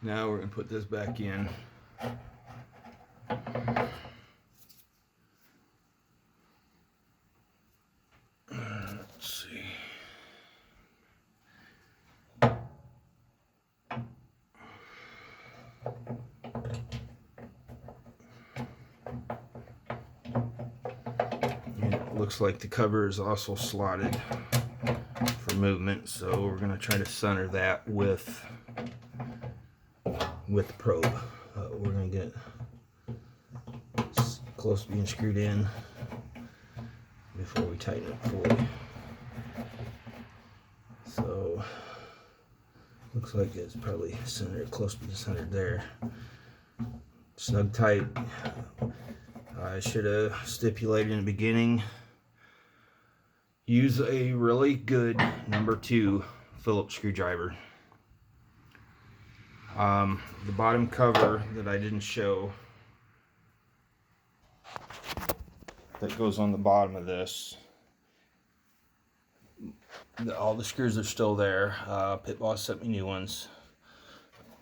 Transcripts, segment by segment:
Now we're going to put this back in. Let's see. And it looks like the cover is also slotted for movement, so we're going to try to center that with the probe. We're going to get close to being screwed in before we tighten it fully. So looks like it's probably centered, close to the center there. Snug tight. I should have stipulated in the beginning, use a really good number 2 Phillips screwdriver. The bottom cover that I didn't show, that goes on the bottom of this, all the screws are still there. Pit Boss sent me new ones,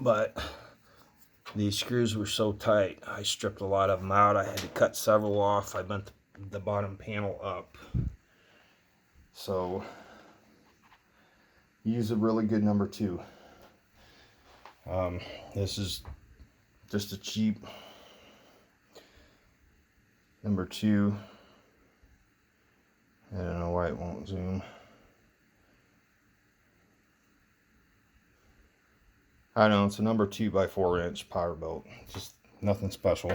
but these screws were so tight I stripped a lot of them out. I had to cut several off. I bent the bottom panel up. So use a really good number 2. This is just a cheap number 2. I don't know why it won't zoom. I don't know, it's a number 2 by 4 inch power belt. Just nothing special.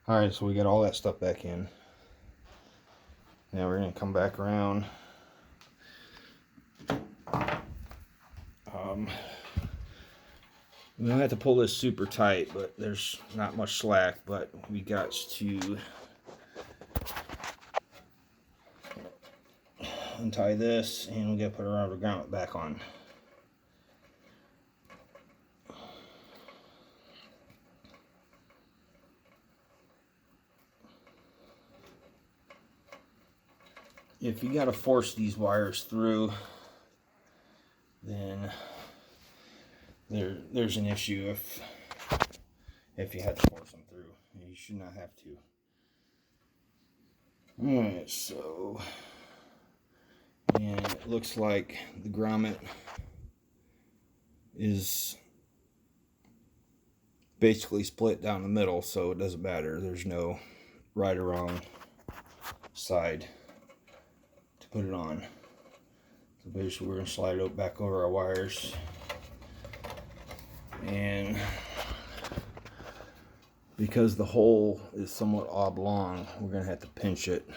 Alright, so we got all that stuff back in. Now we're going to come back around. We don't have to pull this super tight, but there's not much slack, but we got to untie this, and we got to put our rubber grommet back on. If you got to force these wires through, then there's an issue if you had to force them through. You should not have to. Alright, so, and it looks like the grommet is basically split down the middle, so it doesn't matter. There's no right or wrong side to put it on. So basically we're going to slide it back over our wires, and because the hole is somewhat oblong, we're going to have to pinch it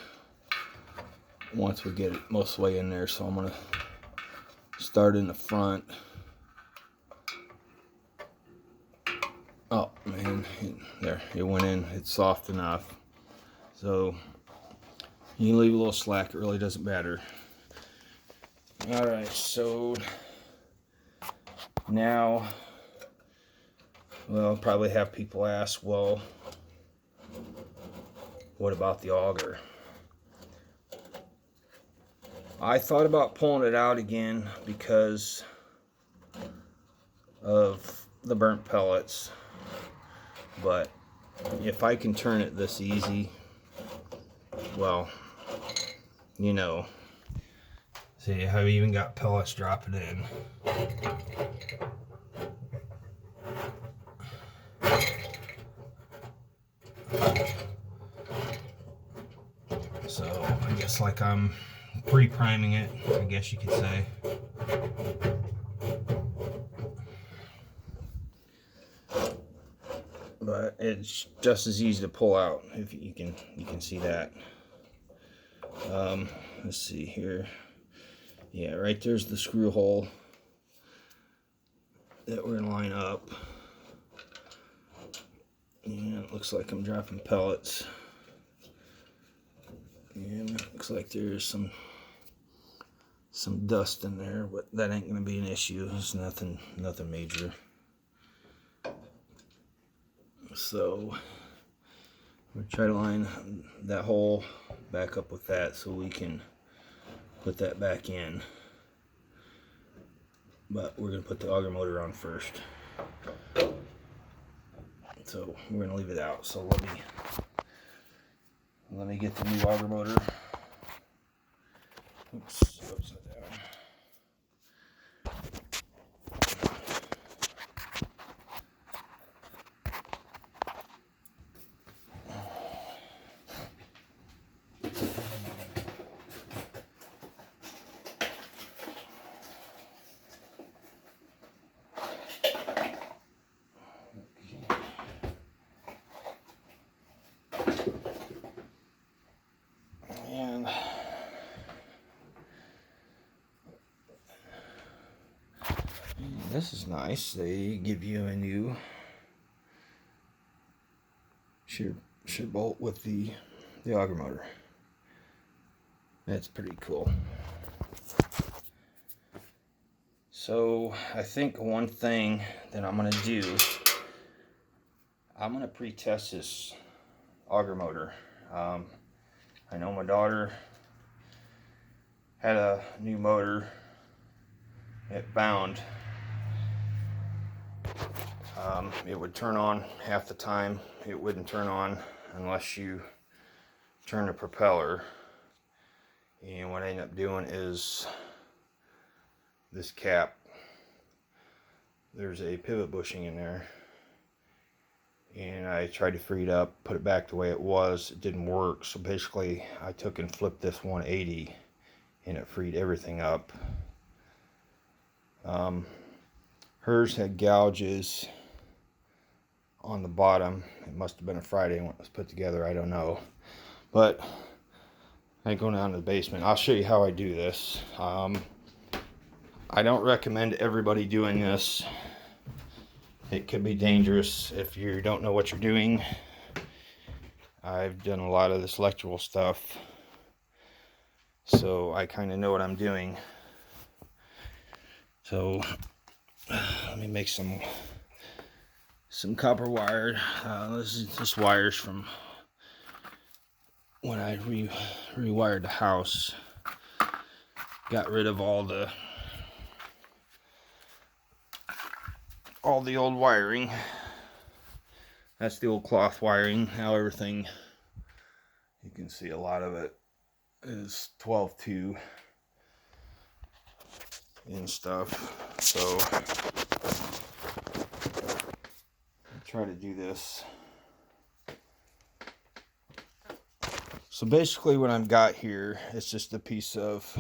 once we get it most of the way in there. So I'm going to start in the front. Oh man, there, it went in. It's soft enough. So you can leave a little slack, it really doesn't matter. Alright, so now, well, probably have people ask, well, what about the auger? I thought about pulling it out again because of the burnt pellets, but if I can turn it this easy, well, you know. See, I've even got pellets dropping in. So I guess like I'm pre-priming it, I guess you could say. But it's just as easy to pull out, if you can see that. Let's see here. Yeah, right there's the screw hole that we're gonna line up. And it looks like I'm dropping pellets. And it looks like there's some dust in there, but that ain't gonna be an issue. It's nothing major. So we'll try to line that hole back up with that so we can put that back in. But we're gonna put the auger motor on first. So we're gonna leave it out. So let me get the new auger motor. Oops, upside down. And this is nice. They give you a new shear bolt with the auger motor. That's pretty cool. So I think one thing that I'm gonna do, I'm gonna pre-test this auger motor. I know my daughter had a new motor. It bound. It would turn on half the time. It wouldn't turn on unless you turn the propeller. And what I ended up doing is this cap, there's a pivot bushing in there, and I tried to free it up, put it back the way it was. It didn't work, so basically I took and flipped this 180 and it freed everything up. Hers had gouges on the bottom. It must have been a Friday when it was put together, I don't know. But I go down to the basement. I'll show you how I do this. I don't recommend everybody doing this. It could be dangerous if you don't know what you're doing. I've done a lot of this electrical stuff, so I kind of know what I'm doing. So let me make some copper wire. This is just wires from when I rewired the house. Got rid of all the old wiring. That's the old cloth wiring. Now everything, you can see a lot of it is 12-2 and stuff. So I'll try to do this. So basically what I've got here is just a piece of,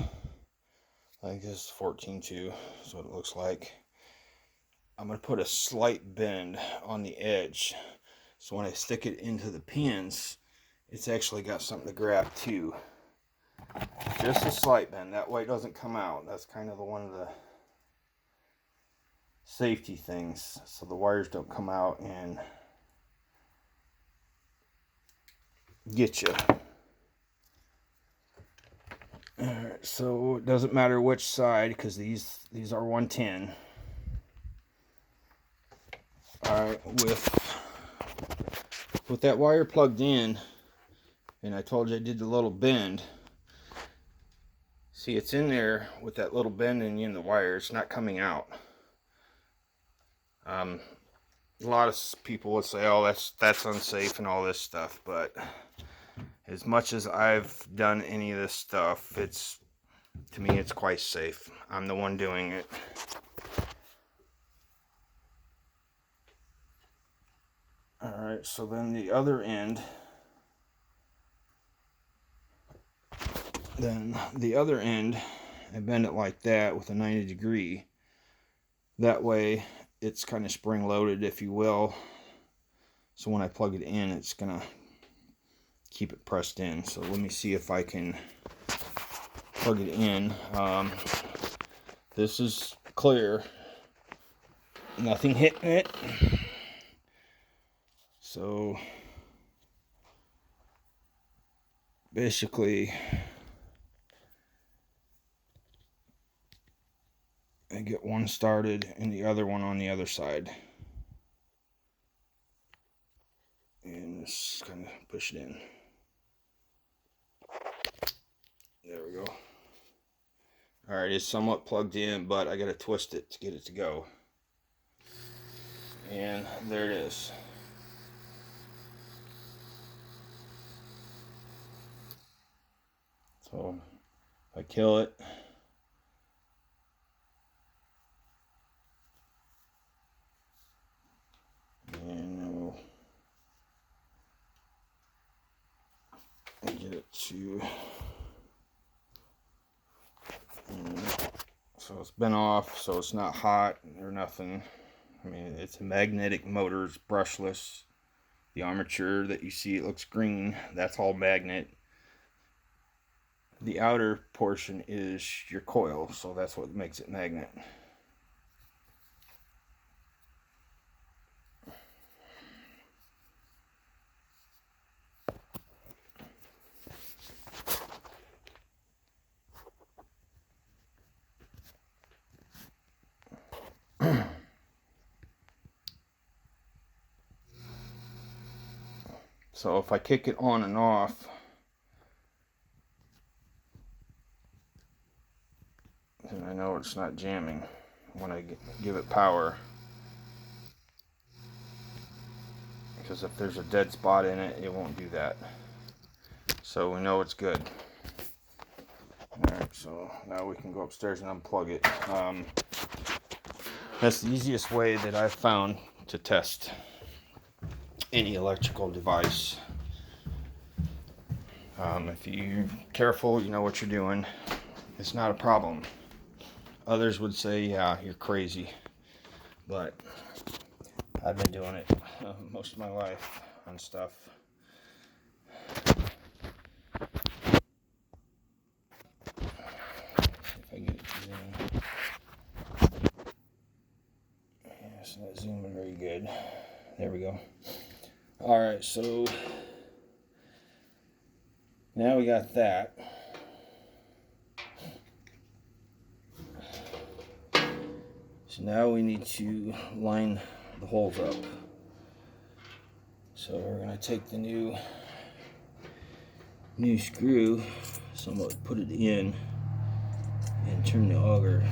I think this is 14-2, that's what it looks like. I'm going to put a slight bend on the edge, so when I stick it into the pins, it's actually got something to grab too. Just a slight bend, that way it doesn't come out. That's kind of one of the safety things, so the wires don't come out and get you. Alright, so it doesn't matter which side, because these are 110. Alright, with that wire plugged in, and I told you I did the little bend. See, it's in there with that little bend in the wire. It's not coming out. A lot of people would say, oh, that's unsafe and all this stuff, but as much as I've done any of this stuff, to me it's quite safe. I'm the one doing it. Alright, so then the other end, I bend it like that with a 90-degree. That way it's kind of spring loaded, if you will. So when I plug it in, it's gonna keep it pressed in. So let me see if I can plug it in. This is clear, nothing hitting it. So basically I get one started and the other one on the other side, and just kind of push it in. There we go. Alright, it's somewhat plugged in, but I gotta twist it to get it to go. And there it is. So if I kill it, and we'll get it to, so it's been off, so it's not hot or nothing. I mean, it's a magnetic motor, it's brushless. The armature that you see, it looks green, that's all magnet. The outer portion is your coil, so that's what makes it magnet. So if I kick it on and off, then I know it's not jamming when I give it power. Because if there's a dead spot in it, it won't do that. So we know it's good. Alright, so now we can go upstairs and unplug it. That's the easiest way that I've found to test any electrical device. If you're careful, you know what you're doing, it's not a problem. Others would say, yeah, you're crazy. But I've been doing it most of my life on stuff. If I get it to zoom. Yeah, it's not zooming very good. There we go. Alright, so now we got that. So now we need to line the holes up. So we're going to take the new screw, somewhat put it in, and turn the auger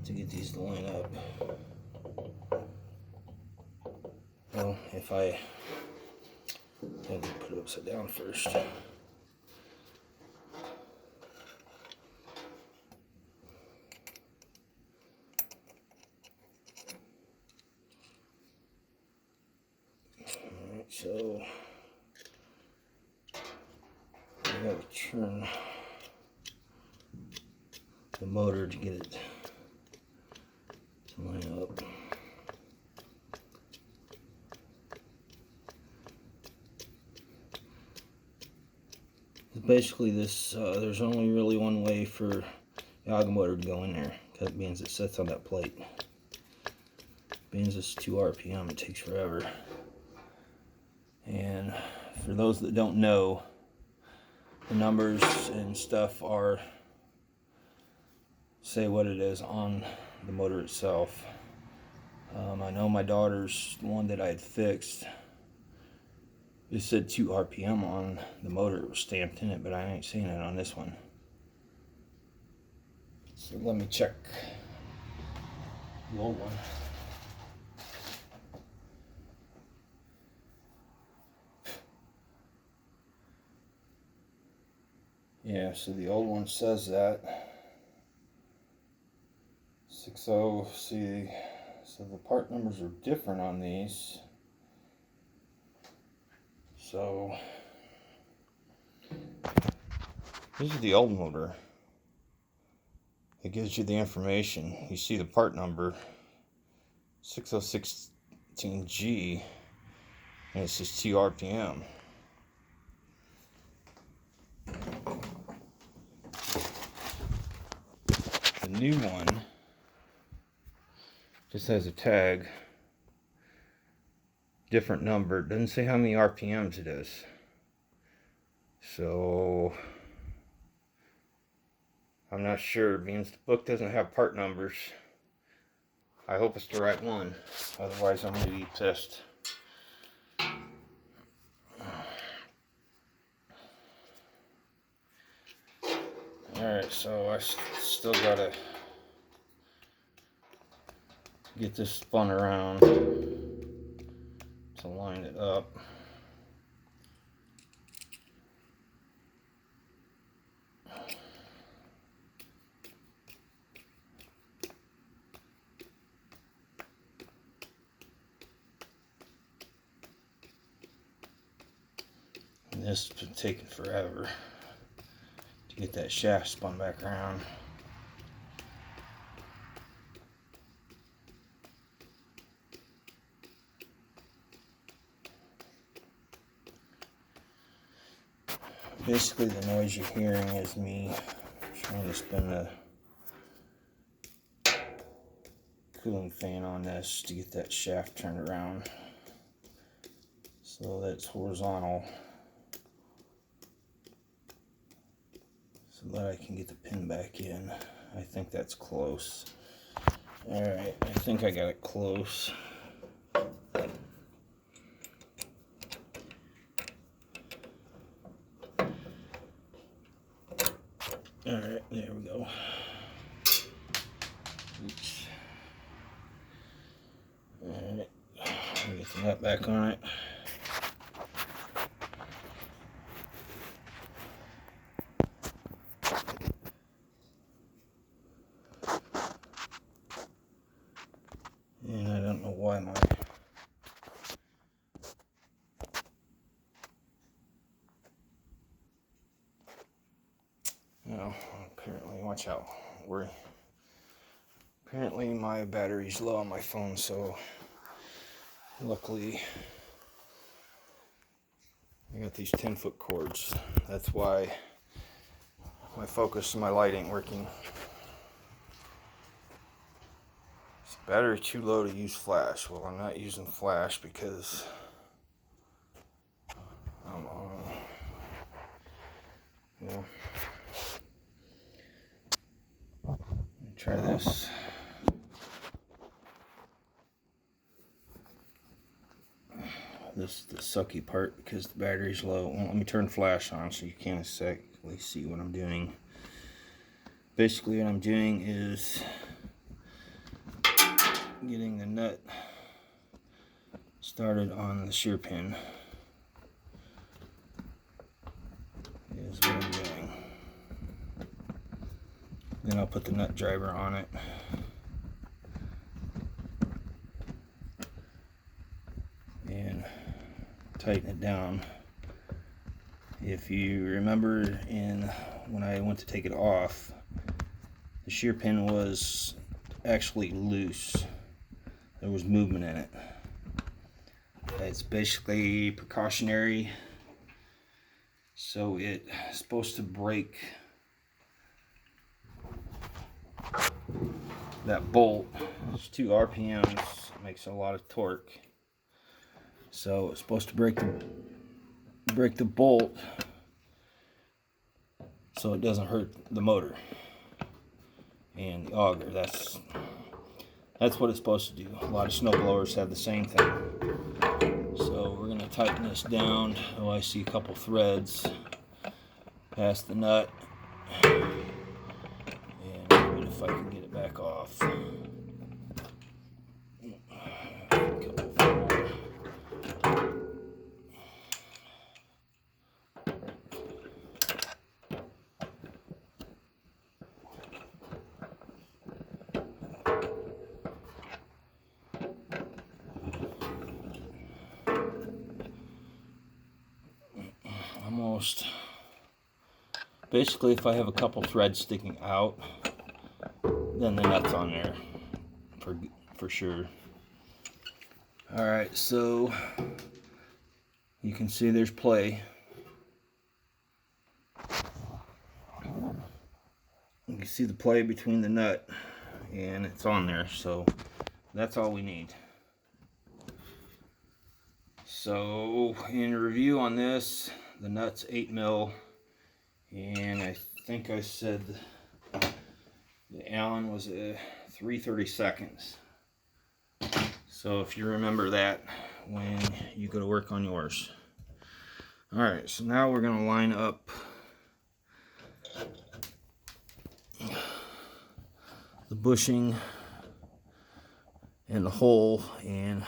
to get these to line up. Well, if I have to put it upside down first. Alright, so I gotta turn the motor to get it to line up. Basically, this there's only really one way for the auger motor to go in there. That means it sits on that plate. Means it's 2 RPM. It takes forever. And for those that don't know, the numbers and stuff are say what it is on the motor itself. I know my daughter's one that I had fixed, it said 2 RPM on the motor. It was stamped in it, but I ain't seen it on this one. So let me check the old one. Yeah, so the old one says that 60. See, so the part numbers are different on these. So this is the old motor. It gives you the information. You see the part number 6016G, and it says 2 RPM. The new one just has a tag, different number. It doesn't say how many RPMs it is. So I'm not sure. It means the book doesn't have part numbers. I hope it's the right one. Otherwise, I'm going to be pissed. Alright, so I still got to get this spun around to line it up. And this has been taking forever to get that shaft spun back around. Basically, the noise you're hearing is me trying to spin the cooling fan on this to get that shaft turned around so that it's horizontal, so that I can get the pin back in. I think that's close. Alright, I think I got it close. Alright, there we go. Oops. Alright, get the nut back on it. And I don't know why my apparently, watch out, apparently my battery's low on my phone, so luckily I got these 10-foot cords. That's why my focus and my light ain't working. Is the battery too low to use flash? Well, I'm not using flash because I'm on. Yeah. Try this. This is the sucky part because the battery's low. Well, let me turn flash on so you can exactly see what I'm doing. Basically what I'm doing is getting the nut started on the shear pin is what I'm doing. Then I'll put the nut driver on it. And tighten it down. If you remember when I went to take it off, the shear pin was actually loose. There was movement in it. It's basically precautionary, so it's supposed to break that bolt. It's 2 RPMs, makes a lot of torque. So it's supposed to break the bolt so it doesn't hurt the motor and the auger. That's what it's supposed to do. A lot of snow blowers have the same thing. So we're gonna tighten this down. Oh, I see a couple threads past the nut, and maybe if I can get it back off. Almost. Basically, if I have a couple threads sticking out, then the nut's on there for sure. All right, so you can see there's play. You can see the play between the nut and it's on there, so that's all we need. So in review on this, the nut's 8 mil, and I think I said the Allen was a 3/32. So if you remember that when you go to work on yours. Alright, so now we're going to line up the bushing in the hole and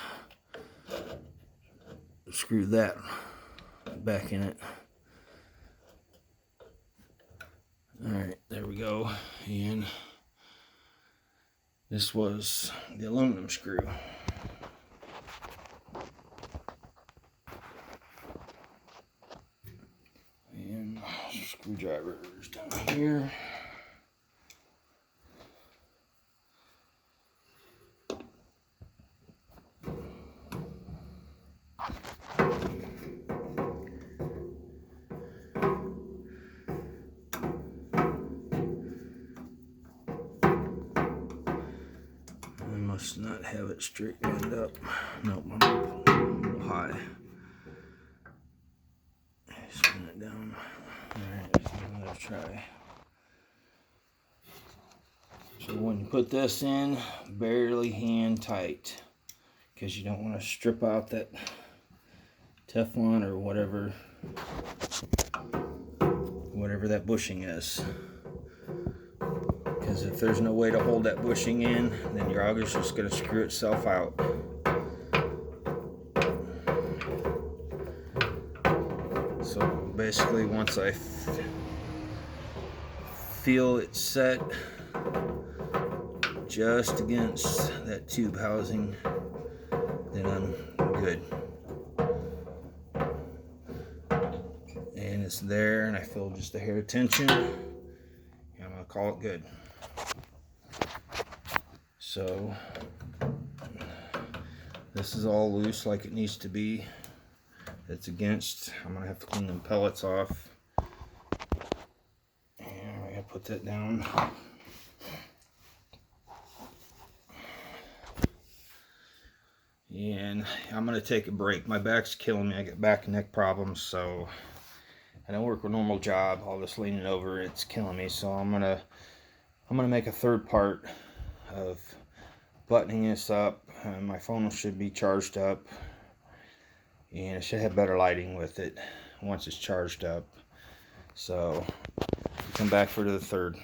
screw that back in it. Alright, there we go. And this was the aluminum screw. And screwdrivers down here. I must not have it straightened up. Nope, I'm a little high. Spin it down. Alright, let's give it another try. So when you put this in, barely hand tight, because you don't want to strip out that Teflon or whatever that bushing is. Because if there's no way to hold that bushing in, then your auger's just going to screw itself out. So basically, once I feel it set just against that tube housing, then I'm good. And it's there, and I feel just a hair of tension, and I'm gonna call it good. So this is all loose like it needs to be. It's against. I'm gonna have to clean them pellets off, and I'm gonna put that down. And I'm gonna take a break. My back's killing me. I get back and neck problems, so I don't work a normal job. All this leaning over, it's killing me. So I'm gonna make a third part of buttoning this up. My phone should be charged up, and it should have better lighting with it once it's charged up. So come back for the third.